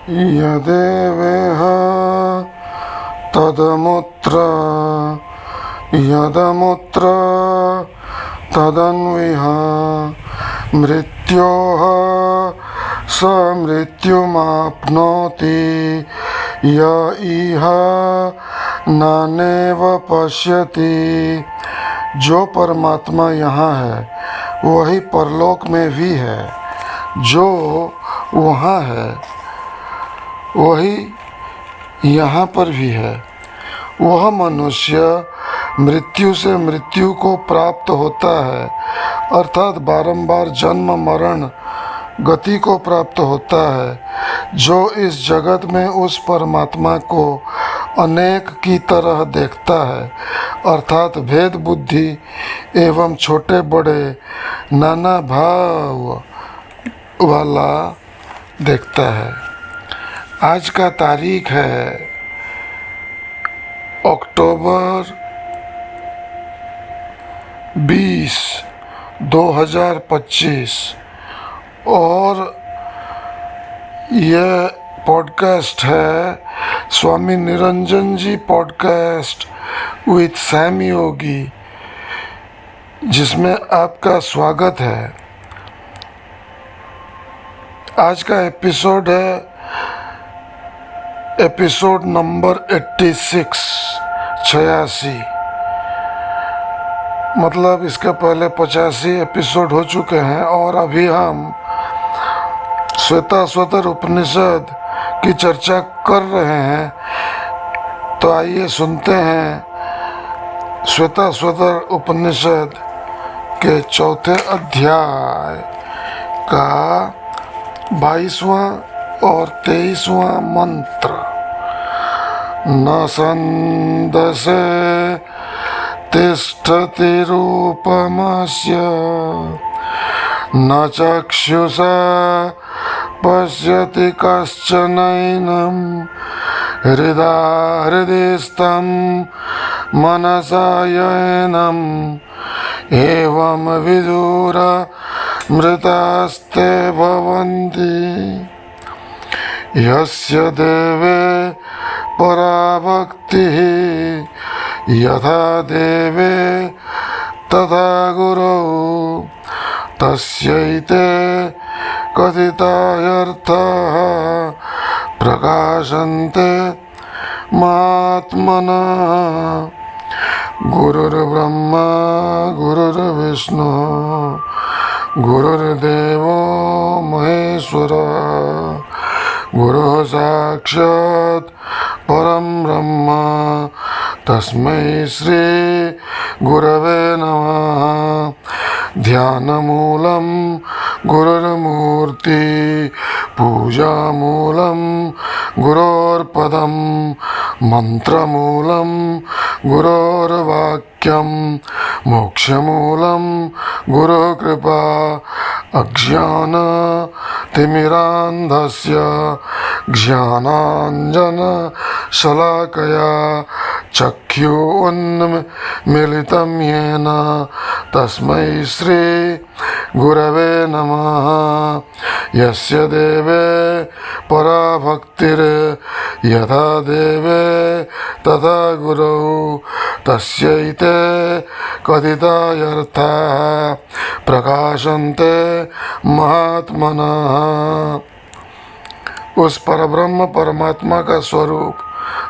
यदेवेह तदमुत्र यदमुत्र तदन्विह मृत्योः स मृत्युमाप्नोति य इह नानेव पश्यति। जो परमात्मा यहाँ है वही परलोक में भी है, जो वहाँ है वही यहाँ पर भी है। वह मनुष्य मृत्यु से मृत्यु को प्राप्त होता है, अर्थात बारंबार जन्म मरण गति को प्राप्त होता है। जो इस जगत में उस परमात्मा को अनेक की तरह देखता है, अर्थात भेद बुद्धि एवं छोटे बड़े नाना भाव वाला देखता है। आज का तारीख है अक्टूबर 20, 2025 और यह पॉडकास्ट है स्वामी निरंजन जी पॉडकास्ट विथ सैम योगी, जिसमें आपका स्वागत है। आज का एपिसोड है एपिसोड नंबर 86। मतलब इसके पहले 85 एपिसोड हो चुके हैं और अभी हम श्वेताश्वतर उपनिषद की चर्चा कर रहे हैं। तो आइए सुनते हैं श्वेताश्वतर उपनिषद के चौथे अध्याय का 22वां और 23वां मंत्र। न संदसे तिष्ठति रूपमस्य न चक्षुषा पश्यति कश्चनैनं हृदयस्थं मनसा येनम् एवं विदुर मृतास्ते भवन्ति। यस्य देवे पराभक्तिः यथा देवे तथा गुरौ तस्यैते कथितार्थाः प्रकाशन्ते महात्मनः। गुरुर्ब्रह्मा गुरुर्विष्णुः गुरुर्देवो महेश्वरः गुरुः साक्षात् परं ब्रह्म तस्मै श्री गुरवे नमः। ध्यानमूलं गुरुर्मूर्ति पूजामूलं गुरोर्पदं मंत्रमूलं गुरोर्वाक्यं मोक्षमूलं गुरुकृपा। अज्ञानतिमिरान्धस्य ज्ञानाञ्जनशलाकया चक्षुरुन्मीलितं येन तस्मै श्री गुरवे नमः। यस्य देवे पराभक्तिर्यथा देवे तथा गुरौ तस्यैते कथितार्थाः प्रकाशन्ते महात्मनः। उस परब्रह्म परमात्मा का स्वरूप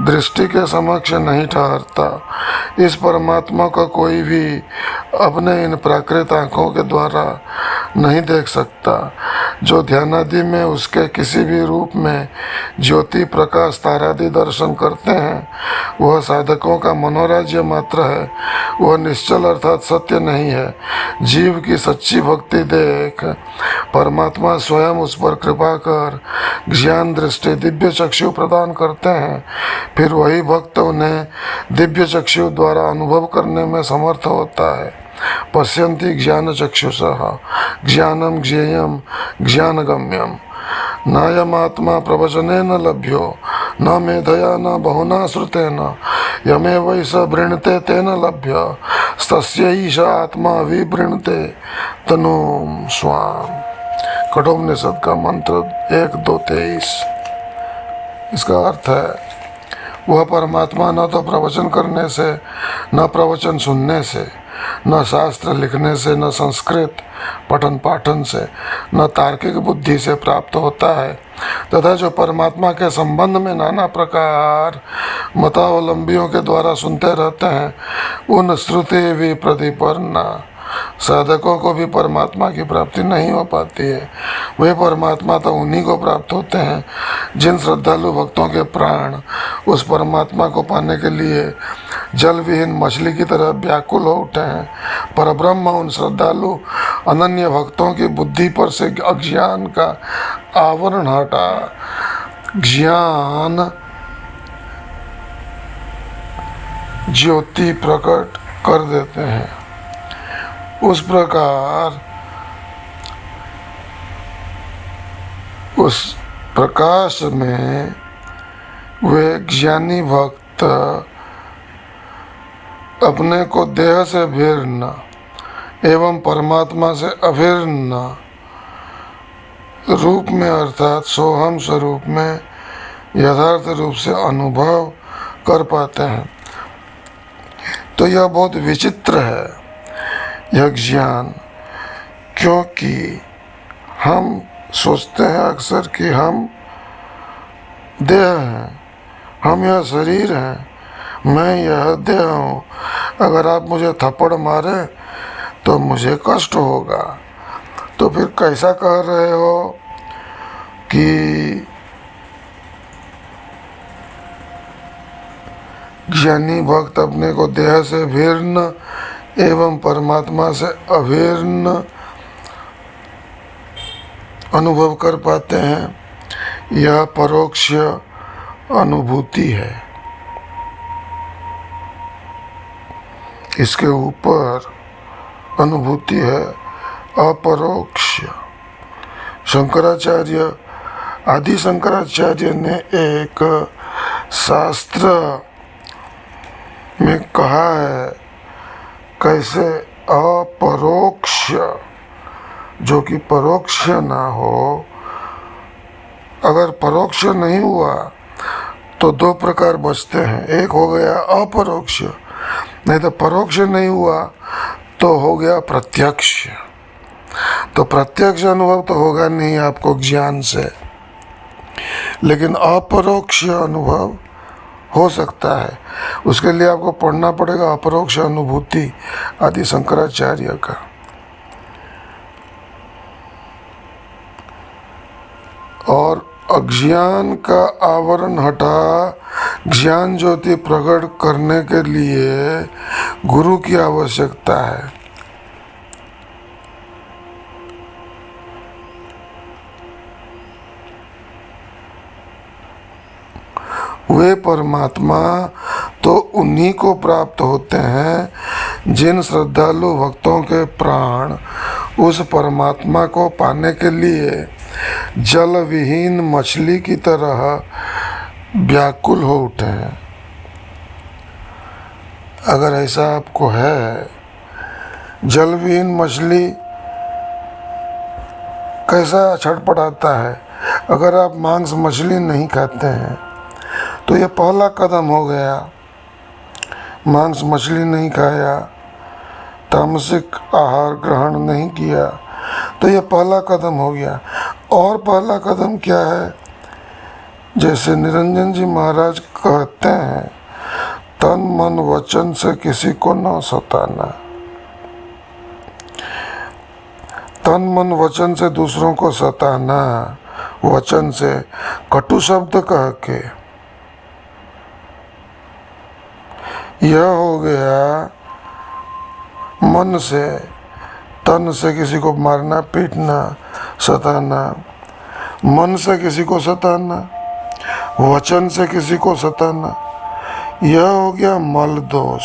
दृष्टि के समक्ष नहीं ठहरता। इस परमात्मा का कोई भी अपने इन प्राकृत आँखों के द्वारा नहीं देख सकता। जो ध्यानादि में उसके किसी भी रूप में ज्योति प्रकाश तारादि दर्शन करते हैं, वह साधकों का मनोराज्य मात्र है, वह निश्चल अर्थात सत्य नहीं है। जीव की सच्ची भक्ति देख परमात्मा स्वयं उस पर कृपा कर ज्ञान दृष्टि दिव्य चक्षु प्रदान करते हैं। फिर वही भक्त उन्हें दिव्य चक्षु द्वारा अनुभव करने में समर्थ होता है। पश्यन्ति ज्ञान चक्षुषः ज्ञानम ज्ञेयम ज्ञानगम्यम नायमात्मा प्रवचनेन लभ्यो न मेधया न बहुना श्रुतेन यमेव स वृणते तेन लभ्य तस्यैष आत्मा विवृणते तनुम स्वाम। कठोपनिषद का मंत्र 1, 2, 23। इसका अर्थ है वह परमात्मा न तो प्रवचन करने से, न प्रवचन सुनने से, न शास्त्र लिखने से, न संस्कृत पठन पाठन से, न तार्किक बुद्धि से प्राप्त होता है, तथा जो परमात्मा के संबंध में नाना प्रकार मतावलंबियों के द्वारा सुनते रहते हैं, उन श्रुति विप्रतिपन्ना साधकों को भी परमात्मा की प्राप्ति नहीं हो पाती है। वे परमात्मा तो उन्हीं को प्राप्त होते हैं जिन श्रद्धालु भक्तों के प्राण उस परमात्मा को पाने के लिए जल विहीन मछली की तरह व्याकुल हो उठे हैं। परब्रह्म उन श्रद्धालु अनन्य भक्तों की बुद्धि पर से अज्ञान का आवरण हटा ज्ञान ज्योति प्रकट कर देते हैं। उस प्रकार उस प्रकाश में वे ज्ञानी भक्त अपने को देह से भिन्न एवं परमात्मा से अभिन्न रूप में अर्थात सोहम स्वरूप में यथार्थ रूप से अनुभव कर पाते हैं। तो यह बहुत विचित्र है यह ज्ञान, क्योंकि हम सोचते हैं अक्सर कि हम देह हैं, हम यह शरीर हैं, मैं यह देह हूँ। अगर आप मुझे थप्पड़ मारे तो मुझे कष्ट होगा। तो फिर कैसा कह रहे हो कि ज्ञानी भक्त अपने को देह से भिन्न एवं परमात्मा से अभिन्न अनुभव कर पाते हैं, यह परोक्ष अनुभूति है। इसके ऊपर अनुभूति है अपरोक्ष। शंकराचार्य आदि शंकराचार्य ने एक शास्त्र में कहा है कैसे अपरोक्ष जो कि परोक्ष ना हो। अगर परोक्ष नहीं हुआ तो दो प्रकार बचते हैं, एक हो गया अपरोक्ष, नहीं तो परोक्ष नहीं हुआ तो हो गया प्रत्यक्ष। तो प्रत्यक्ष अनुभव तो होगा नहीं आपको ज्ञान से, लेकिन अपरोक्ष अनुभव हो सकता है। उसके लिए आपको पढ़ना पड़ेगा अपरोक्ष अनुभूति आदि शंकराचार्य का। और अज्ञान का आवरण हटा ज्ञान ज्योति प्रकट करने के लिए गुरु की आवश्यकता है। वे परमात्मा तो उन्हीं को प्राप्त होते हैं जिन श्रद्धालु भक्तों के प्राण उस परमात्मा को पाने के लिए जल विहीन मछली की तरह व्याकुल हो उठे हैं। अगर ऐसा आपको है, जल विहीन मछली कैसा छटपटाता है। अगर आप मांस मछली नहीं खाते हैं तो यह पहला कदम हो गया। मांस मछली नहीं खाया, तामसिक आहार ग्रहण नहीं किया, तो यह पहला कदम हो गया। और पहला कदम क्या है? जैसे निरंजन जी महाराज कहते हैं, तन मन वचन से किसी को न सताना। तन मन वचन से दूसरों को सताना, वचन से कटु शब्द कह के, यह हो गया मन से। तन से किसी को मारना पीटना सताना, मन से किसी को सताना, वचन से किसी को सताना, यह हो गया मल दोष।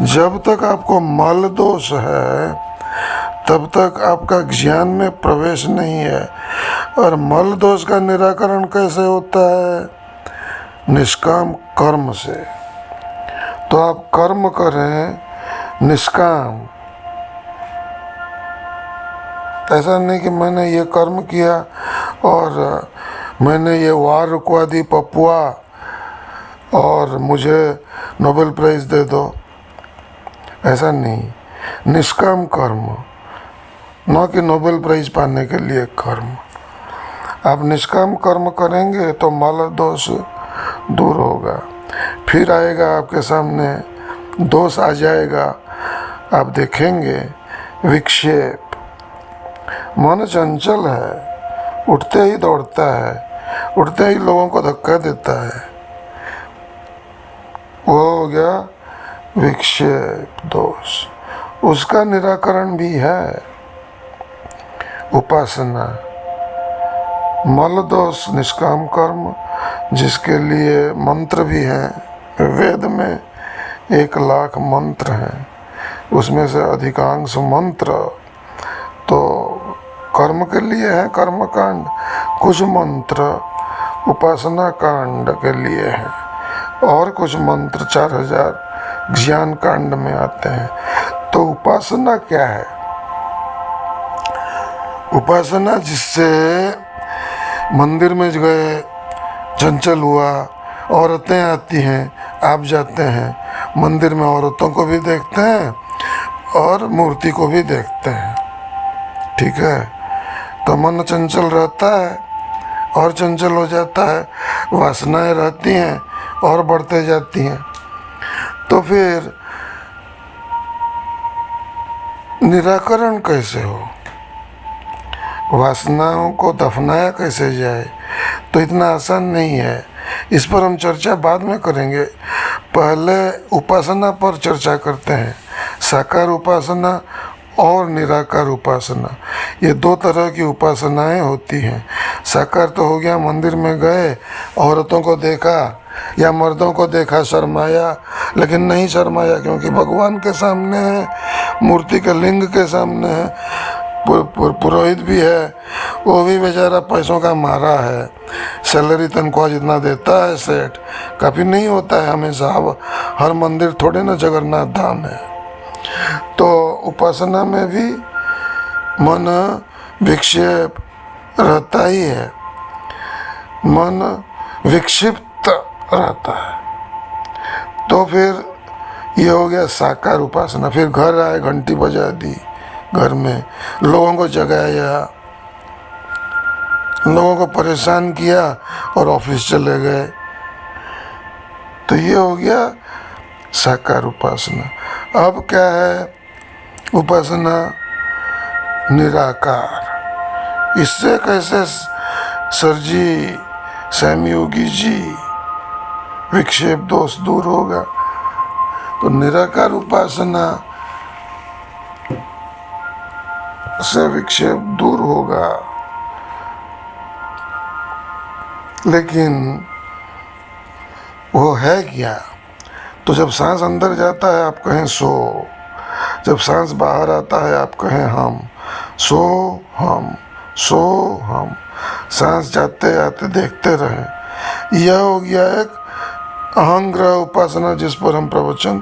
जब तक आपको मल दोष है तब तक आपका ज्ञान में प्रवेश नहीं है। और मल दोष का निराकरण कैसे होता है? निष्काम कर्म से। तो आप कर्म करें निष्काम। ऐसा नहीं कि मैंने ये कर्म किया और मैंने ये वार रुकवा दी पपुआ और मुझे नोबेल प्राइज़ दे दो, ऐसा नहीं। निष्काम कर्म, न कि नोबेल प्राइज़ पाने के लिए कर्म। आप निष्काम कर्म करेंगे तो मल दोष दूर होगा। फिर आएगा आपके सामने, दोष आ जाएगा, आप देखेंगे विक्षेप। मन चंचल है, उठते ही दौड़ता है, उठते ही लोगों को धक्का देता है, वो हो गया विक्षेप दोष। उसका निराकरण भी है उपासना। मल दोष निष्काम कर्म, जिसके लिए मंत्र भी हैं। वेद में 1,00,000 मंत्र हैं, उसमें से अधिकांश मंत्र तो कर्म के लिए है, कर्म कांड। कुछ मंत्र उपासना कांड के लिए हैं और कुछ मंत्र 4000 ज्ञान कांड में आते हैं। तो उपासना क्या है? उपासना जिससे मंदिर में गए, चंचल हुआ, औरतें आती हैं, आप जाते हैं मंदिर में, औरतों को भी देखते हैं और मूर्ति को भी देखते हैं, ठीक है। तो मन चंचल रहता है और चंचल हो जाता है, वासनाएं रहती हैं और बढ़ते जाती हैं। तो फिर निराकरण कैसे हो? वासनाओं को दफनाया कैसे जाए? तो इतना आसान नहीं है। इस पर हम चर्चा बाद में करेंगे। पहले उपासना पर चर्चा करते हैं। साकार उपासना और निराकार उपासना, ये 2 तरह की उपासनाएं होती हैं। साकार तो हो गया, मंदिर में गए, औरतों को देखा या मर्दों को देखा, शर्माया, लेकिन नहीं शर्माया क्योंकि भगवान के सामने है, मूर्ति के लिंग के सामने है। पुरोहित भी है, वो भी बेचारा पैसों का मारा है, सैलरी तनख्वाह जितना देता है सेठ, काफ़ी नहीं होता है हमेशा। अब हर मंदिर थोड़े ना जगन्नाथ धाम है। तो उपासना में भी मन विक्षेप रहता ही है, मन विक्षिप्त रहता है। तो फिर ये हो गया साकार उपासना। फिर घर आए, घंटी बजा दी, घर में लोगों को जगाया, लोगों को परेशान किया और ऑफिस चले गए। तो ये हो गया साकार उपासना। अब क्या है उपासना निराकार। इससे कैसे सर जी, श्यामयोगी जी, विक्षेप दोष दूर होगा? तो निराकार उपासना से विक्षेप दूर होगा, लेकिन वो है क्या? तो जब सांस अंदर जाता है आप कहें सो, जब सांस बाहर आता है आप कहें हम। सो हम, सो हम, सांस जाते आते देखते रहें। यह हो गया एक अहंग्रह उपासना, जिस पर हम प्रवचन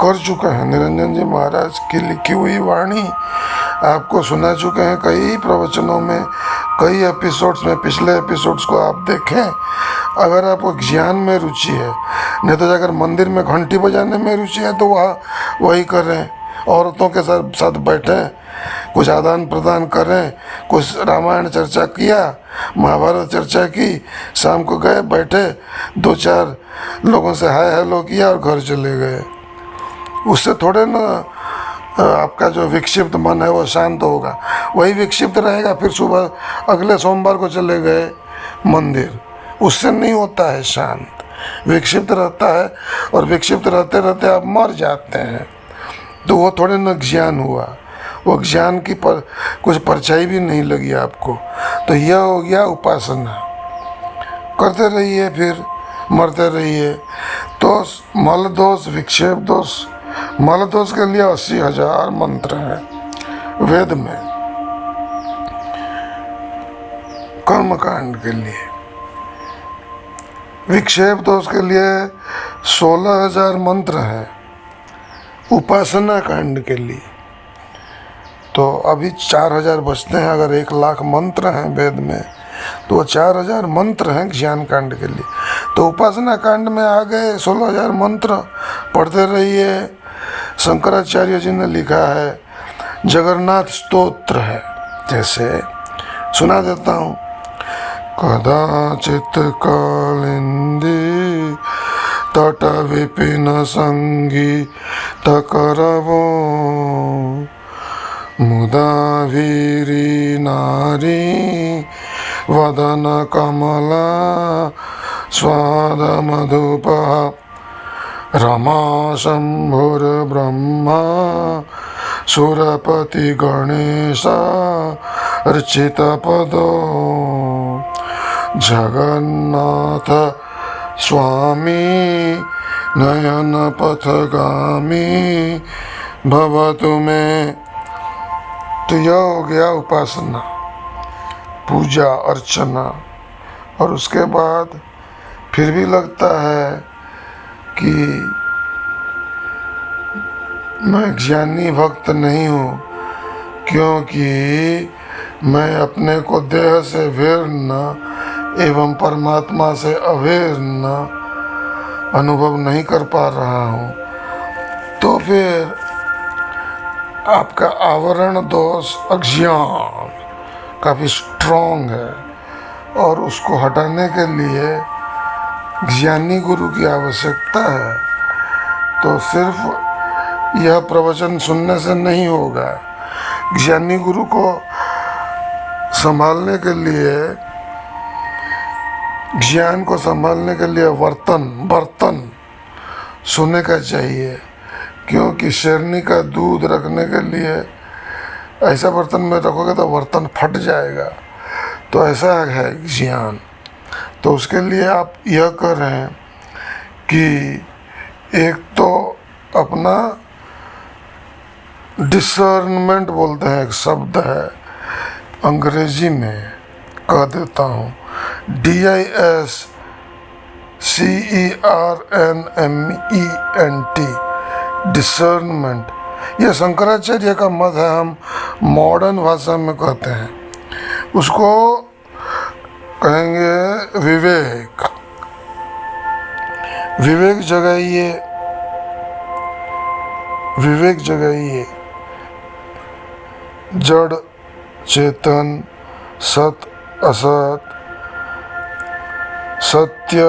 कर चुके हैं। निरंजन जी महाराज की लिखी हुई वाणी आपको सुना चुके हैं कई प्रवचनों में, कई एपिसोड्स में। पिछले एपिसोड्स को आप देखें अगर आपको ज्ञान में रुचि है। नहीं तो अगर मंदिर में घंटी बजाने में रुचि है तो वही करें, औरतों के साथ बैठें, कुछ आदान प्रदान करें, कुछ रामायण चर्चा किया, महाभारत चर्चा की, शाम को गए बैठे, 2-4 लोगों से हाय हेलो किया और घर चले गए। उससे थोड़े ना आपका जो विक्षिप्त मन है वो शांत होगा, वही विक्षिप्त रहेगा। फिर सुबह अगले सोमवार को चले गए मंदिर, उससे नहीं होता है शांत, विक्षिप्त रहता है। और विक्षिप्त रहते रहते आप मर जाते हैं। तो वो थोड़े ना ज्ञान हुआ, वो ज्ञान की कुछ परछाई भी नहीं लगी आपको। तो यह हो गया उपासना। करते रहिए, फिर मरते रहिए। तो मल दोष, विक्षेप दोष, मल दोष के लिए 80,000 मंत्र हैं वेद में, कर्मकांड के लिए। विक्षेप दोष के लिए 16,000 मंत्र हैं उपासना कांड के लिए। तो अभी 4,000 बचते हैं। अगर 1,00,000 मंत्र हैं वेद में तो 4000 मंत्र हैं ज्ञान कांड के लिए। तो उपासना कांड में आ गए 16000 मंत्र, पढ़ते रहिए। शंकराचार्य जी ने लिखा है, जगन्नाथ स्तोत्र है, जैसे सुना देता हूँ। कदाचित कालिंदी तट विपिन संगी तकरवो मुदा वीरी नारी वदन कमला स्वाद मधुपा रमा शंभुर ब्रह्मा सुरपति गणेश अर्चित पदो जगन्नाथ स्वामी नयन पथगामी भवतु में। तो यह हो गया उपासना, पूजा अर्चना। और उसके बाद फिर भी लगता है कि मैं ज्ञानी भक्त नहीं हूँ, क्योंकि मैं अपने को देह से भिन्न एवं परमात्मा से अभिन्न अनुभव नहीं कर पा रहा हूँ। तो फिर आपका आवरण दोष अज्ञान काफ़ी स्ट्रॉन्ग है, और उसको हटाने के लिए ज्ञानी गुरु की आवश्यकता है। तो सिर्फ यह प्रवचन सुनने से नहीं होगा, ज्ञानी गुरु को संभालने के लिए, ज्ञान को संभालने के लिए बर्तन सोने का चाहिए। क्योंकि शेरनी का दूध रखने के लिए ऐसा बर्तन में रखोगे तो बर्तन फट जाएगा। तो ऐसा है ज्ञान। तो उसके लिए आप यह करें कि एक तो अपना डिसर्नमेंट बोलते हैं, एक शब्द है अंग्रेजी में, कह देता हूँ, DISCERNMENT, डिसर्नमेंट। यह शंकराचार्य का मत है, हम मॉडर्न भाषा में कहते हैं, उसको कहेंगे विवेक। विवेक जगाइए, विवेक जगाइए। जड़ चेतन, सत असत, सत्य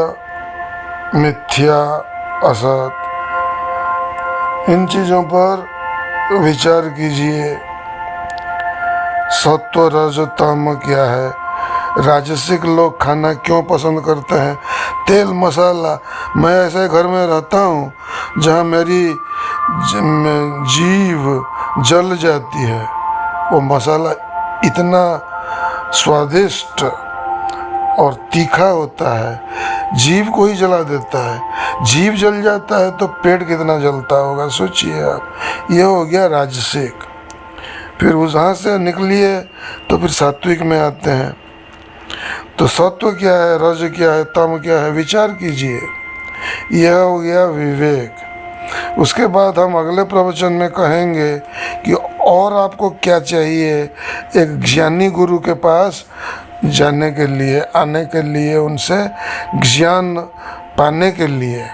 मिथ्या असत, इन चीज़ों पर विचार कीजिए। सत्व रज तम क्या है? राजसिक लोग खाना क्यों पसंद करते हैं? तेल मसाला। मैं ऐसे घर में रहता हूँ जहाँ मेरी जीभ जल जाती है, वो मसाला इतना स्वादिष्ट और तीखा होता है, जीभ को ही जला देता है। जीभ जल जाता है तो पेट कितना जलता होगा, सोचिए आप। यह हो गया राजसिक। फिर वहाँ से निकलिए तो फिर सात्विक में आते हैं। तो सत्व क्या है, रज क्या है, तम क्या है, विचार कीजिए। यह हो गया विवेक। उसके बाद हम अगले प्रवचन में कहेंगे कि और आपको क्या चाहिए एक ज्ञानी गुरु के पास जाने के लिए, आने के लिए, उनसे ज्ञान पाने के लिए।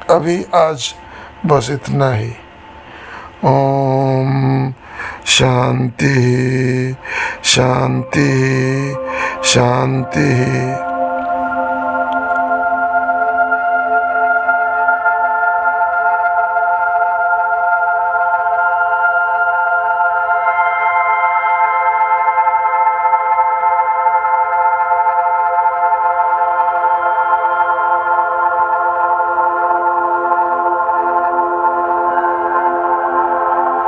अभी आज बस इतना ही। ओम शांति शांति शांति।